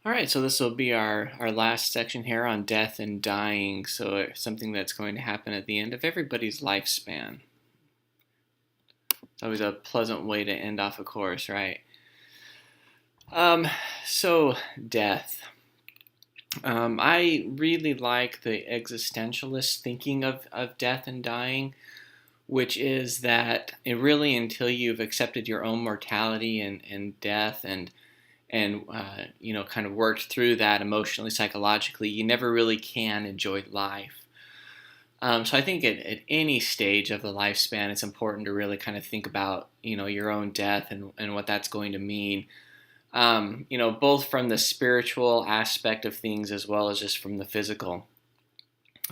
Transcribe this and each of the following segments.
All right, so this will be our last section here on death and dying. So something that's going to happen at the end of everybody's lifespan. It's always a pleasant way to end off a course, right? Um, so death. I really like the existentialist thinking of death and dying, which is that it really until you've accepted your own mortality and death and kind of worked through that emotionally, psychologically, you never really can enjoy life. So I think at any stage of the lifespan, it's important to really kind of think about your own death and what that's going to mean. Both from the spiritual aspect of things as well as just from the physical.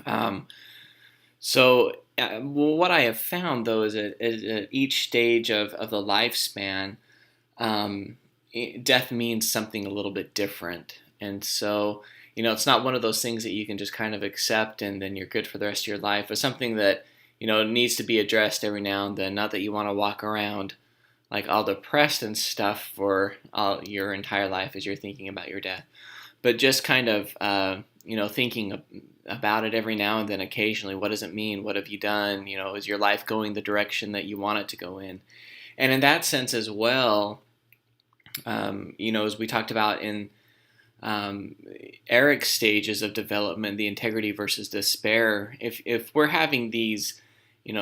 Um, what I have found though is at each stage of the lifespan, um, death means something a little bit different. And so, it's not one of those things that you can just kind of accept and then you're good for the rest of your life, but something that, needs to be addressed every now and then. Not that you want to walk around like all depressed and stuff for all your entire life as you're thinking about your death, but just kind of, thinking about it every now and then occasionally. What does it mean? What have you done? Is your life going the direction that you want it to go in? And in that sense as well, as we talked about in um, Eric's stages of development, the integrity versus despair, if we're having these,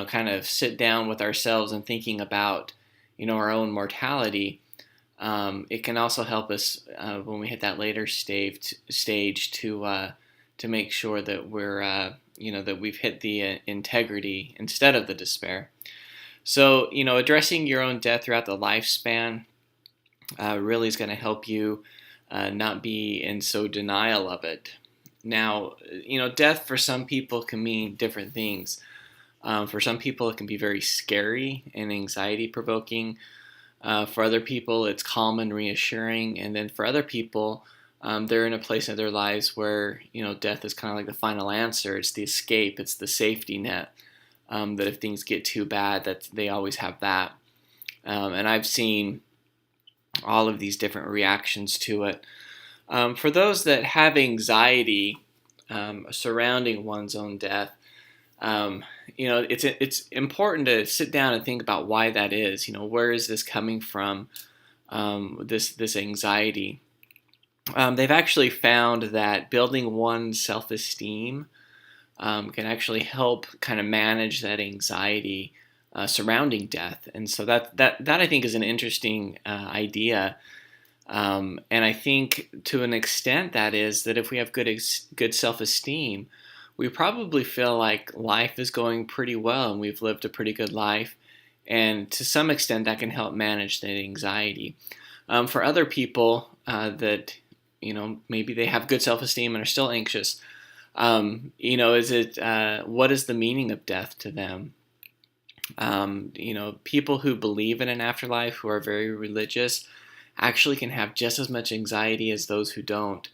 kind of sit down with ourselves and thinking about, our own mortality, it can also help us when we hit that later stage to make sure that we're, that we've hit the integrity instead of the despair. So, addressing your own death throughout the lifespan really is going to help you not be in so denial of it. Now, death for some people can mean different things. For some people, it can be very scary and anxiety provoking. For other people, it's calm and reassuring. And then for other people, they're in a place in their lives where, death is kind of like the final answer. It's the escape, it's the safety net. That if things get too bad, that they always have that. And I've seen all of these different reactions to it. For those that have anxiety surrounding one's own death, it's important to sit down and think about why that is. Where is this coming from? This anxiety. They've actually found that building one's self-esteem can actually help kind of manage that anxiety surrounding death, and so that I think is an interesting idea. And I think to an extent that is that if we have good self-esteem, we probably feel like life is going pretty well and we've lived a pretty good life. And to some extent, that can help manage that anxiety. For other people that, maybe they have good self-esteem and are still anxious, what is the meaning of death to them? People who believe in an afterlife, who are very religious, actually can have just as much anxiety as those who don't.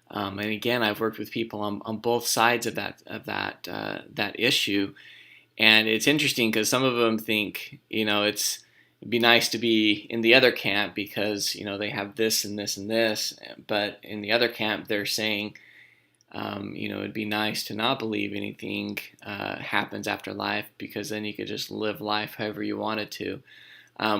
And again, I've worked with people on both sides of that issue, and it's interesting because some of them think it'd be nice to be in the other camp because they have this and this and this, but in the other camp they're saying it'd be nice to not believe anything happens after life because then you could just live life however you wanted to,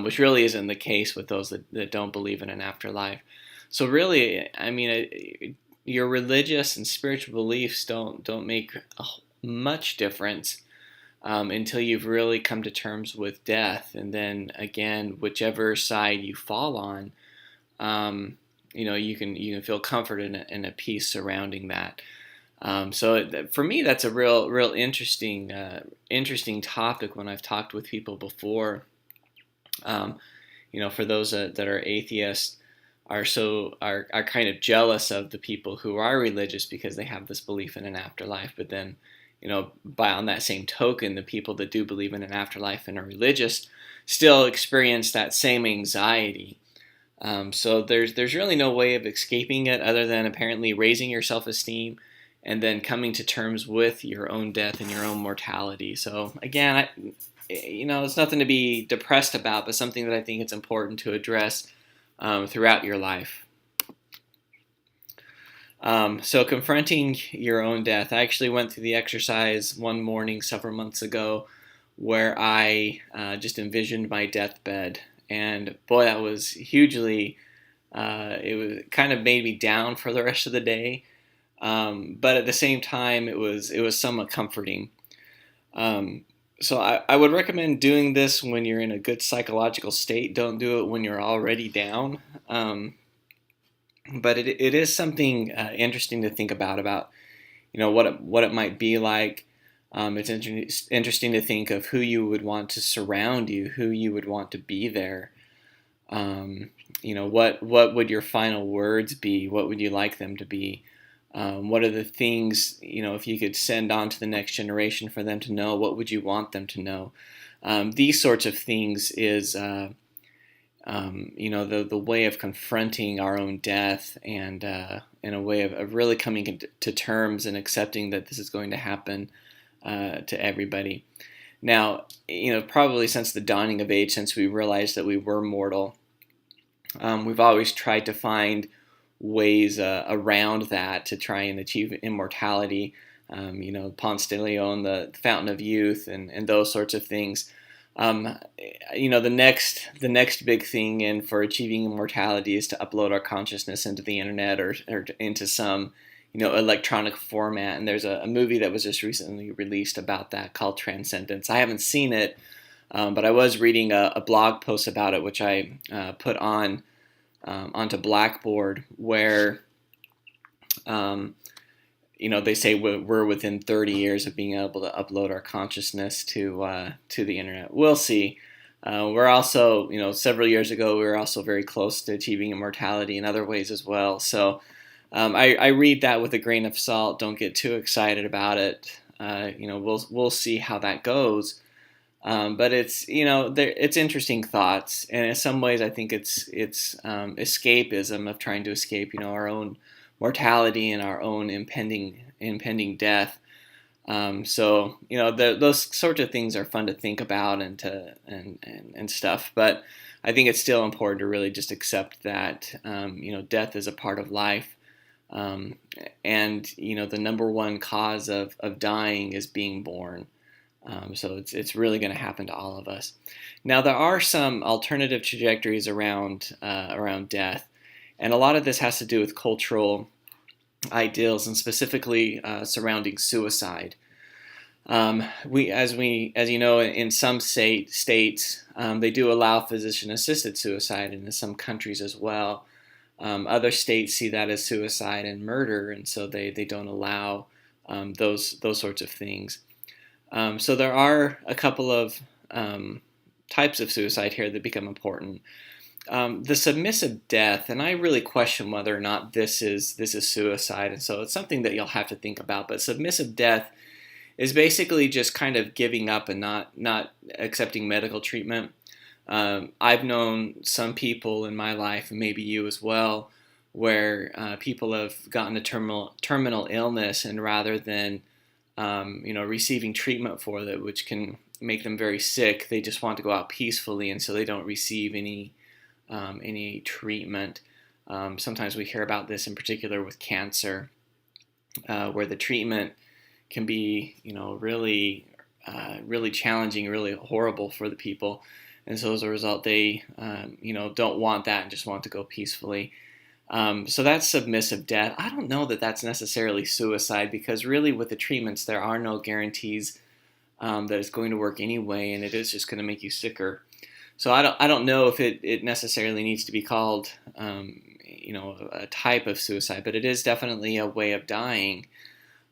which really isn't the case with those that don't believe in an afterlife. So really, I mean, your religious and spiritual beliefs don't make much difference until you've really come to terms with death, and then again, whichever side you fall on, you can feel comfort and a peace surrounding that. For me, that's a real interesting topic when I've talked with people before. Um, for those that are atheists, are kind of jealous of the people who are religious because they have this belief in an afterlife. But then, by on that same token, the people that do believe in an afterlife and are religious still experience that same anxiety. So there's really no way of escaping it other than apparently raising your self-esteem and then coming to terms with your own death and your own mortality. So again, it's nothing to be depressed about, but something that I think it's important to address throughout your life. So confronting your own death. I actually went through the exercise one morning several months ago where I just envisioned my deathbed. And boy, that was hugely, it was kind of made me down for the rest of the day. But at the same time, it was somewhat comforting. Um, so I would recommend doing this when you're in a good psychological state. Don't do it when you're already down. But it is something interesting to think about what it might be like. Interesting to think of who you would want to surround you, who you would want to be there. What would your final words be? What would you like them to be? What are the things, if you could send on to the next generation for them to know, what would you want them to know? These sorts of things is the way of confronting our own death, and in a way of really coming to terms and accepting that this is going to happen to everybody. Now, probably since the dawning of age, since we realized that we were mortal, we've always tried to find ways around that to try and achieve immortality. Ponce de Leon, the Fountain of Youth, and those sorts of things. The next big thing in for achieving immortality is to upload our consciousness into the internet or into some electronic format. And there's a movie that was just recently released about that called Transcendence. I haven't seen it, but I was reading a blog post about it, which I put onto Blackboard, where they say we're within 30 years of being able to upload our consciousness to the internet. We'll see. We're also, several years ago, we were also very close to achieving immortality in other ways as well. So I read that with a grain of salt. Don't get too excited about it. We'll see how that goes. But it's interesting thoughts, and in some ways, I think it's escapism of trying to escape, our own mortality and our own impending death. Those sorts of things are fun to think about and stuff. But I think it's still important to really just accept that death is a part of life, and the number one cause of dying is being born. So it's really going to happen to all of us. Now there are some alternative trajectories around death, and a lot of this has to do with cultural ideals, and specifically surrounding suicide. As you know, in some states, they do allow physician-assisted suicide, and in some countries as well. Other states see that as suicide and murder, and so they don't allow those sorts of things. So there are a couple of types of suicide here that become important. The submissive death, and I really question whether or not this is suicide, and so it's something that you'll have to think about. But submissive death is basically just kind of giving up and not accepting medical treatment. I've known some people in my life, and maybe you as well, where people have gotten a terminal illness, and rather than receiving treatment for that, which can make them very sick, they just want to go out peacefully, and so they don't receive any treatment. Sometimes we hear about this in particular with cancer, where the treatment can be, really challenging, really horrible for the people, and so as a result, they, don't want that and just want to go peacefully. So that's submissive death. I don't know that that's necessarily suicide, because really with the treatments there are no guarantees that it's going to work anyway, and it is just going to make you sicker. So I don't know if it necessarily needs to be called a type of suicide, but it is definitely a way of dying,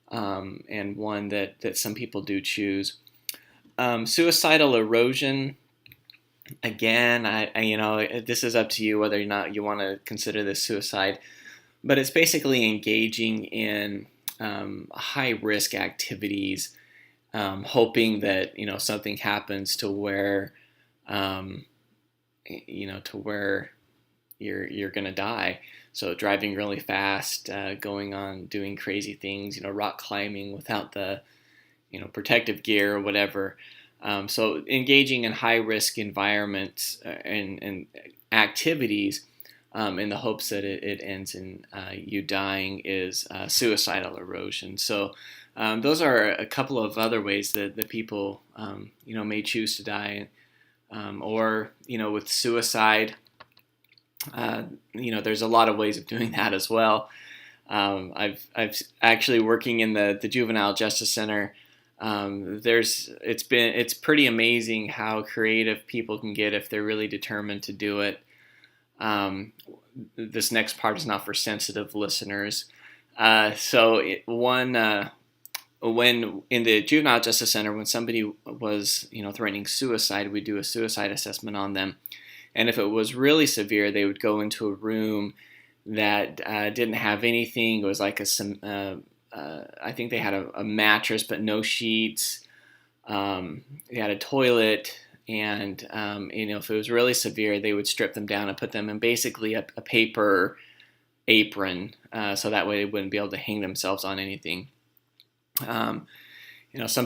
and one that some people do choose. Suicidal erosion. Again, this is up to you whether or not you want to consider this suicide, but it's basically engaging in high-risk activities, hoping that something happens to where you're gonna die. So driving really fast, doing crazy things, rock climbing without the protective gear or whatever. So engaging in high risk environments and activities in the hopes that it ends in you dying, is suicidal erosion. So those are a couple of other ways that people may choose to die, or with suicide. There's a lot of ways of doing that as well. I've actually working in the Juvenile Justice Center. It's pretty amazing how creative people can get if they're really determined to do it. This next part is not for sensitive listeners. When in the Juvenile Justice Center, when somebody was threatening suicide, we do a suicide assessment on them, and if it was really severe, they would go into a room that didn't have anything. It was like I think they had a mattress but no sheets. They had a toilet, and if it was really severe, they would strip them down and put them in basically a paper apron, so that way they wouldn't be able to hang themselves on anything. Some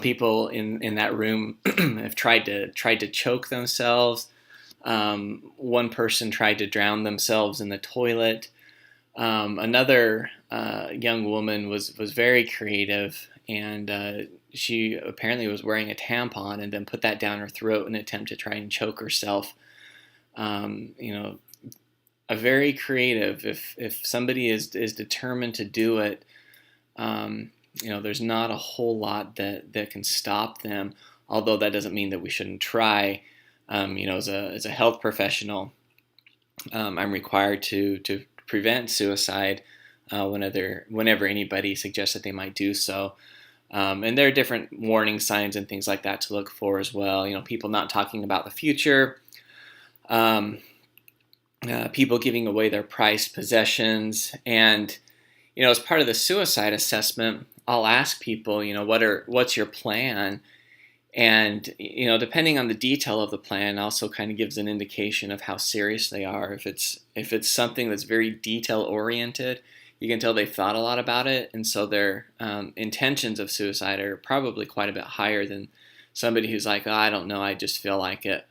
people in that room have tried to choke themselves. One person tried to drown themselves in the toilet. Another young woman was very creative, and she apparently was wearing a tampon and then put that down her throat in an attempt to try and choke herself. A very creative. If somebody is determined to do it, there's not a whole lot that can stop them. Although that doesn't mean that we shouldn't try. As a health professional, I'm required to prevent suicide whenever anybody suggests that they might do so. And there are different warning signs and things like that to look for as well. People not talking about the future, people giving away their prized possessions, and as part of the suicide assessment, I'll ask people, what's your plan? And depending on the detail of the plan, also kind of gives an indication of how serious they are. If it's something that's very detail oriented, you can tell they've thought a lot about it, and so their intentions of suicide are probably quite a bit higher than somebody who's like, oh, I don't know, I just feel like it.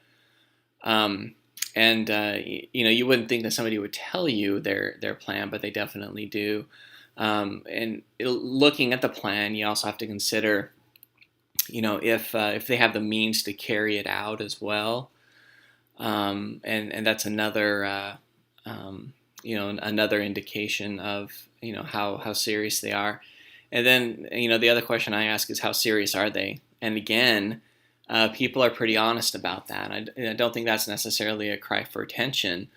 You wouldn't think that somebody would tell you their plan, but they definitely do. And looking at the plan, you also have to consider, if they have the means to carry it out as well. And that's another, another indication of, how serious they are. And then, the other question I ask is, how serious are they? And again, people are pretty honest about that. I don't think that's necessarily a cry for attention.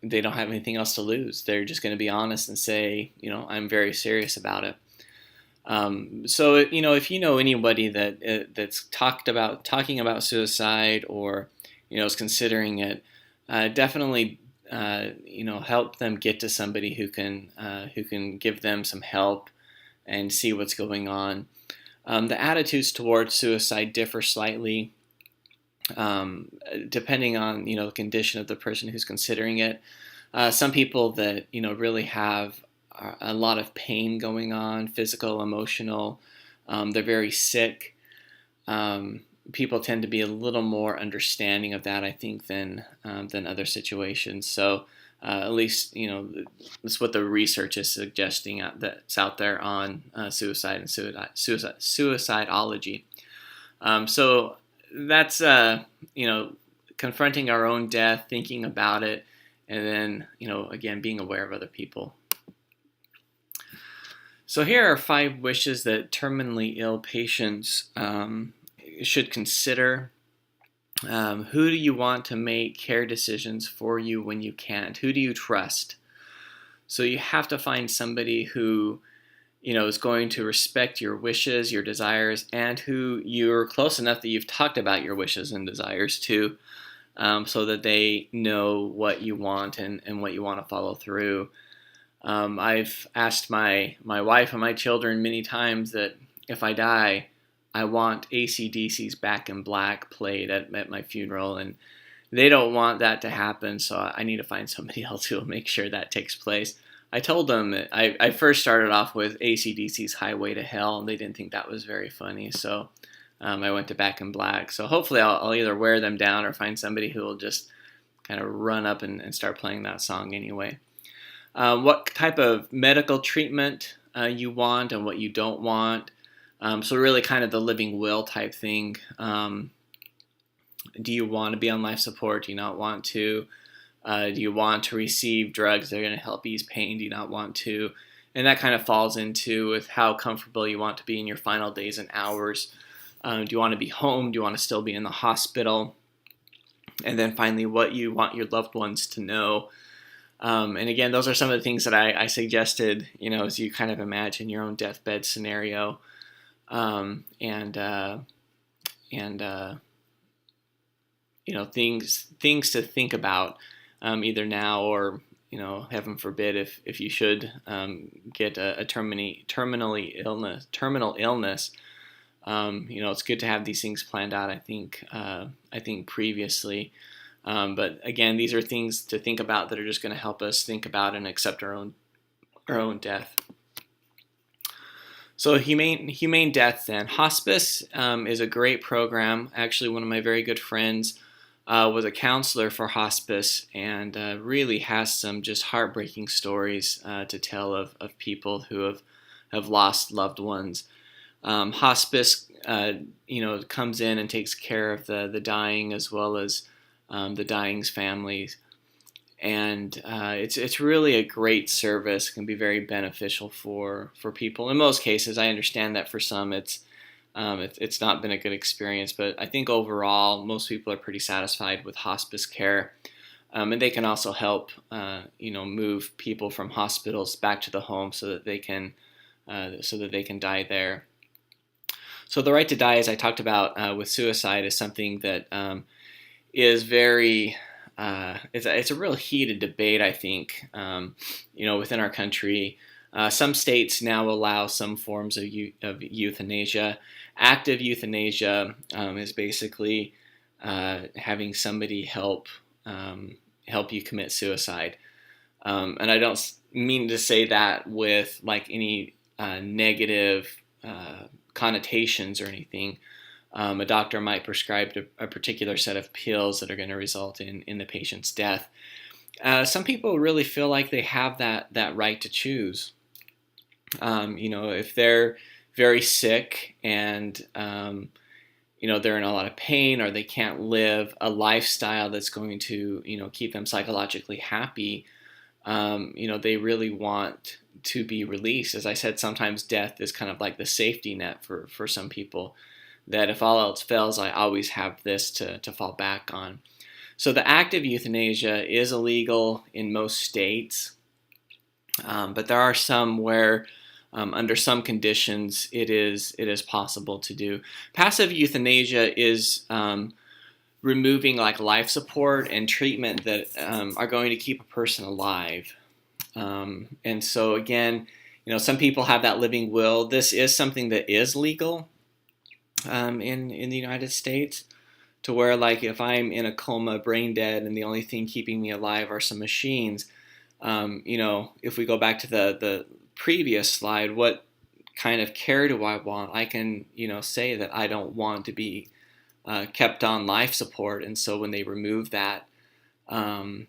They don't have anything else to lose. They're just going to be honest and say, I'm very serious about it. So if you know anybody that's talking about suicide, or is considering it, definitely help them get to somebody who can give them some help and see what's going on. The attitudes towards suicide differ slightly, depending on the condition of the person who's considering it. Some people that really have a lot of pain going on, physical, emotional. They're very sick. People tend to be a little more understanding of that, I think, than other situations. So at least that's what the research is suggesting that's out there on suicide and suicidology. So that's confronting our own death, thinking about it, and then again being aware of other people. So here are 5 wishes that terminally ill patients should consider. Who do you want to make care decisions for you when you can't? Who do you trust? So you have to find somebody who is going to respect your wishes, your desires, and who you're close enough that you've talked about your wishes and desires to, so that they know what you want and what you want to follow through. I've asked my wife and my children many times that if I die, I want AC/DC's Back in Black played at my funeral, and they don't want that to happen, so I need to find somebody else who will make sure that takes place. I told them that I first started off with AC/DC's Highway to Hell, and they didn't think that was very funny, so I went to Back in Black. So hopefully I'll either wear them down or find somebody who will just kind of run up and start playing that song anyway. What type of medical treatment you want and what you don't want. So really kind of the living will type thing. Do you want to be on life support? Do you not want to? Do you want to receive drugs that are going to help ease pain? Do you not want to? And that kind of falls into with how comfortable you want to be in your final days and hours. Do you want to be home? Do you want to still be in the hospital? And then finally, what you want your loved ones to know. And again, those are some of the things that I suggested, as you kind of imagine your own deathbed scenario. Things to think about, either now or, heaven forbid, if you should get a terminal illness. It's good to have these things planned out. I think previously, but again, these are things to think about that are just going to help us think about and accept our own death. So humane death then. Hospice is a great program. Actually, one of my very good friends was a counselor for hospice and really has some just heartbreaking stories to tell of people who have lost loved ones. Hospice, comes in and takes care of the dying as well as the dying's families. And it's really a great service. It can be very beneficial for people. In most cases, I understand that for some it's not been a good experience, but I think overall most people are pretty satisfied with hospice care. And they can also help move people from hospitals back to the home so that they can die there. So the right to die, as I talked about with suicide, is something that is very it's a real heated debate, I think, within our country. Some states now allow some forms of euthanasia. Active euthanasia is basically having somebody help you commit suicide. And I don't mean to say that with like any negative connotations or anything. A doctor might prescribe a particular set of pills that are going to result in the patient's death. Some people really feel like they have that right to choose. If they're very sick and they're in a lot of pain, or they can't live a lifestyle that's going to keep them psychologically happy, they really want to be released. As I said, sometimes death is kind of like the safety net for some people, that if all else fails, I always have this to fall back on. So the active euthanasia is illegal in most states, but there are some where under some conditions it is possible to do. Passive euthanasia is removing like life support and treatment that are going to keep a person alive. And so again, some people have that living will. This is something that is legal in the United States, to where like if I'm in a coma, brain dead, and the only thing keeping me alive are some machines, if we go back to the previous slide, what kind of care do I want? I can say that I don't want to be kept on life support, and so when they remove that, I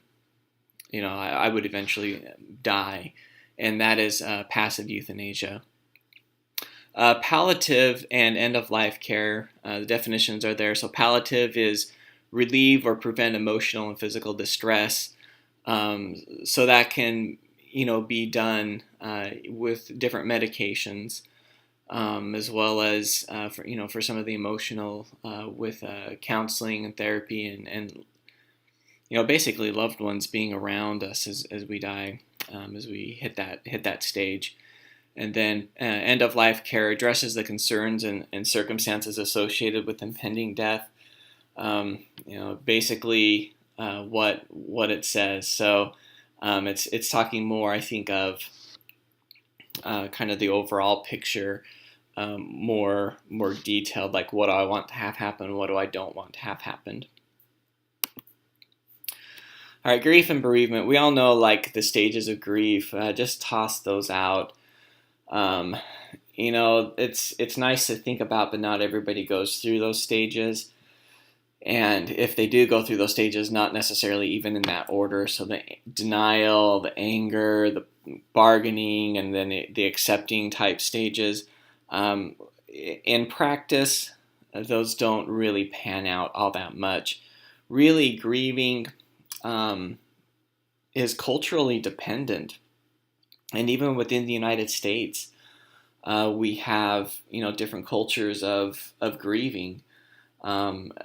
would eventually die, and that is passive euthanasia. Palliative and end-of-life care, the definitions are there. So palliative is relieve or prevent emotional and physical distress. So that can, be done with different medications, as well as for some of the emotional with counseling and therapy and basically loved ones being around us as we die, as we hit that stage. And then end-of-life care addresses the concerns and circumstances associated with impending death. Basically what it says. So it's talking more, I think, of kind of the overall picture, more detailed, like what do I want to have happen, what do I don't want to have happened. All right, grief and bereavement. We all know like the stages of grief. Just toss those out. It's nice to think about, but not everybody goes through those stages. And if they do go through those stages, not necessarily even in that order, so the denial, the anger, the bargaining, and then the accepting type stages, in practice, those don't really pan out all that much. Really, grieving is culturally dependent, and even within the United States, we have different cultures of grieving.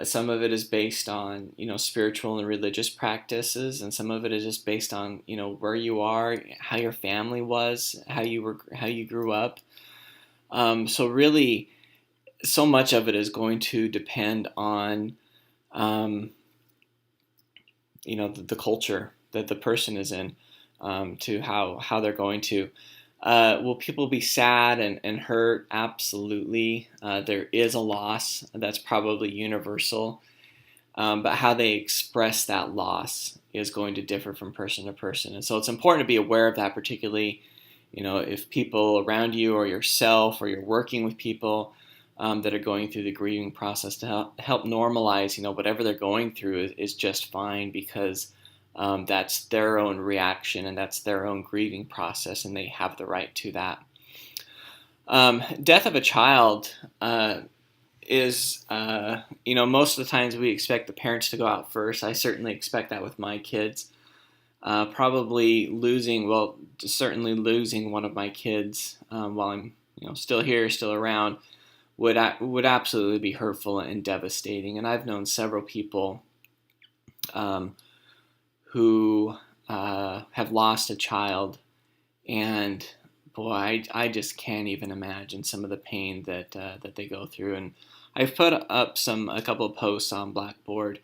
Some of it is based on spiritual and religious practices, and some of it is just based on where you are, how your family was, how you grew up. So really, so much of it is going to depend on the culture that the person is in, to how they're going to. Will people be sad and hurt? Absolutely. There is a loss that's probably universal, but how they express that loss is going to differ from person to person. And so it's important to be aware of that, particularly, if people around you or yourself or you're working with people that are going through the grieving process, to help normalize, whatever they're going through is just fine, because that's their own reaction and that's their own grieving process, and they have the right to that. Death of a child is, most of the times we expect the parents to go out first. I certainly expect that with my kids. Certainly losing one of my kids while I'm still here, still around, would absolutely be hurtful and devastating. And I've known several people who have lost a child, and boy, I just can't even imagine some of the pain that they go through. And I've put up a couple of posts on Blackboard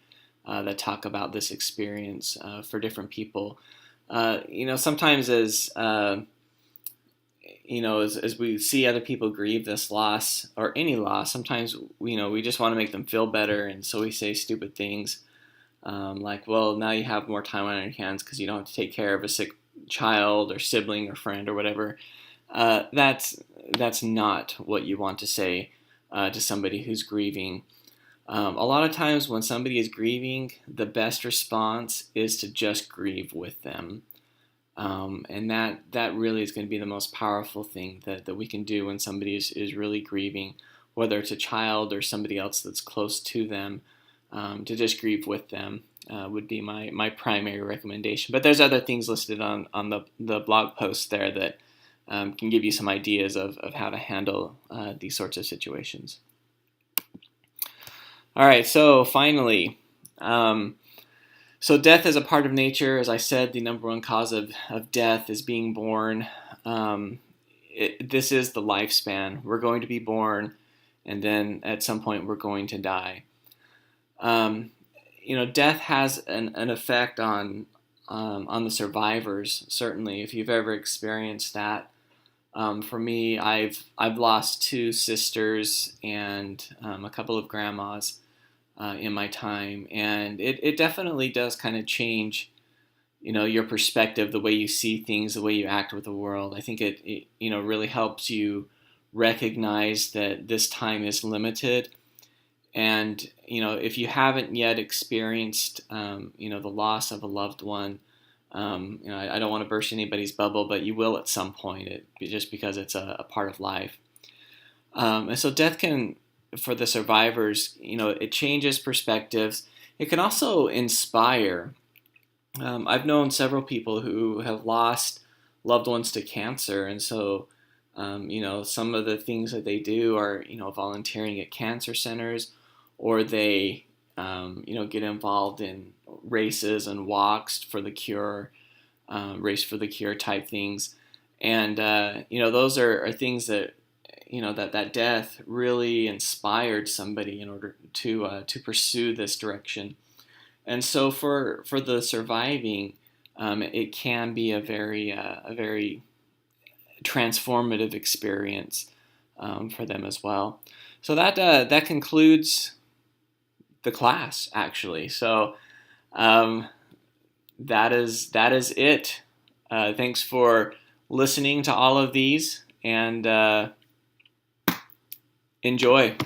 that talk about this experience for different people. Sometimes as we see other people grieve this loss or any loss, sometimes we just want to make them feel better, and so we say stupid things. Like, well, now you have more time on your hands because you don't have to take care of a sick child or sibling or friend or whatever. That's not what you want to say to somebody who's grieving. A lot of times when somebody is grieving, the best response is to just grieve with them. And that really is going to be the most powerful thing that we can do when somebody is really grieving, whether it's a child or somebody else that's close to them. To just grieve with them would be my primary recommendation. But there's other things listed on the blog post there that can give you some ideas of how to handle these sorts of situations. All right, so finally, so death is a part of nature. As I said, the number one cause of death is being born. This is the lifespan. We're going to be born, and then at some point we're going to die. Death has an effect on the survivors. Certainly, if you've ever experienced that. For me, I've lost 2 sisters and a couple of grandmas in my time, and it definitely does kind of change, your perspective, the way you see things, the way you act with the world. I think it really helps you recognize that this time is limited. And, if you haven't yet experienced, the loss of a loved one, I don't want to burst anybody's bubble, but you will at some point, just because it's a part of life. And so death can, for the survivors, it changes perspectives. It can also inspire. I've known several people who have lost loved ones to cancer, and so, some of the things that they do are, volunteering at cancer centers, or they, get involved in races and walks for the cure, race for the cure type things. And, those are things that, that death really inspired somebody in order to pursue this direction. And so for the surviving, it can be a very transformative experience for them as well. So that concludes the class, actually. So that is it. Thanks for listening to all of these, and enjoy.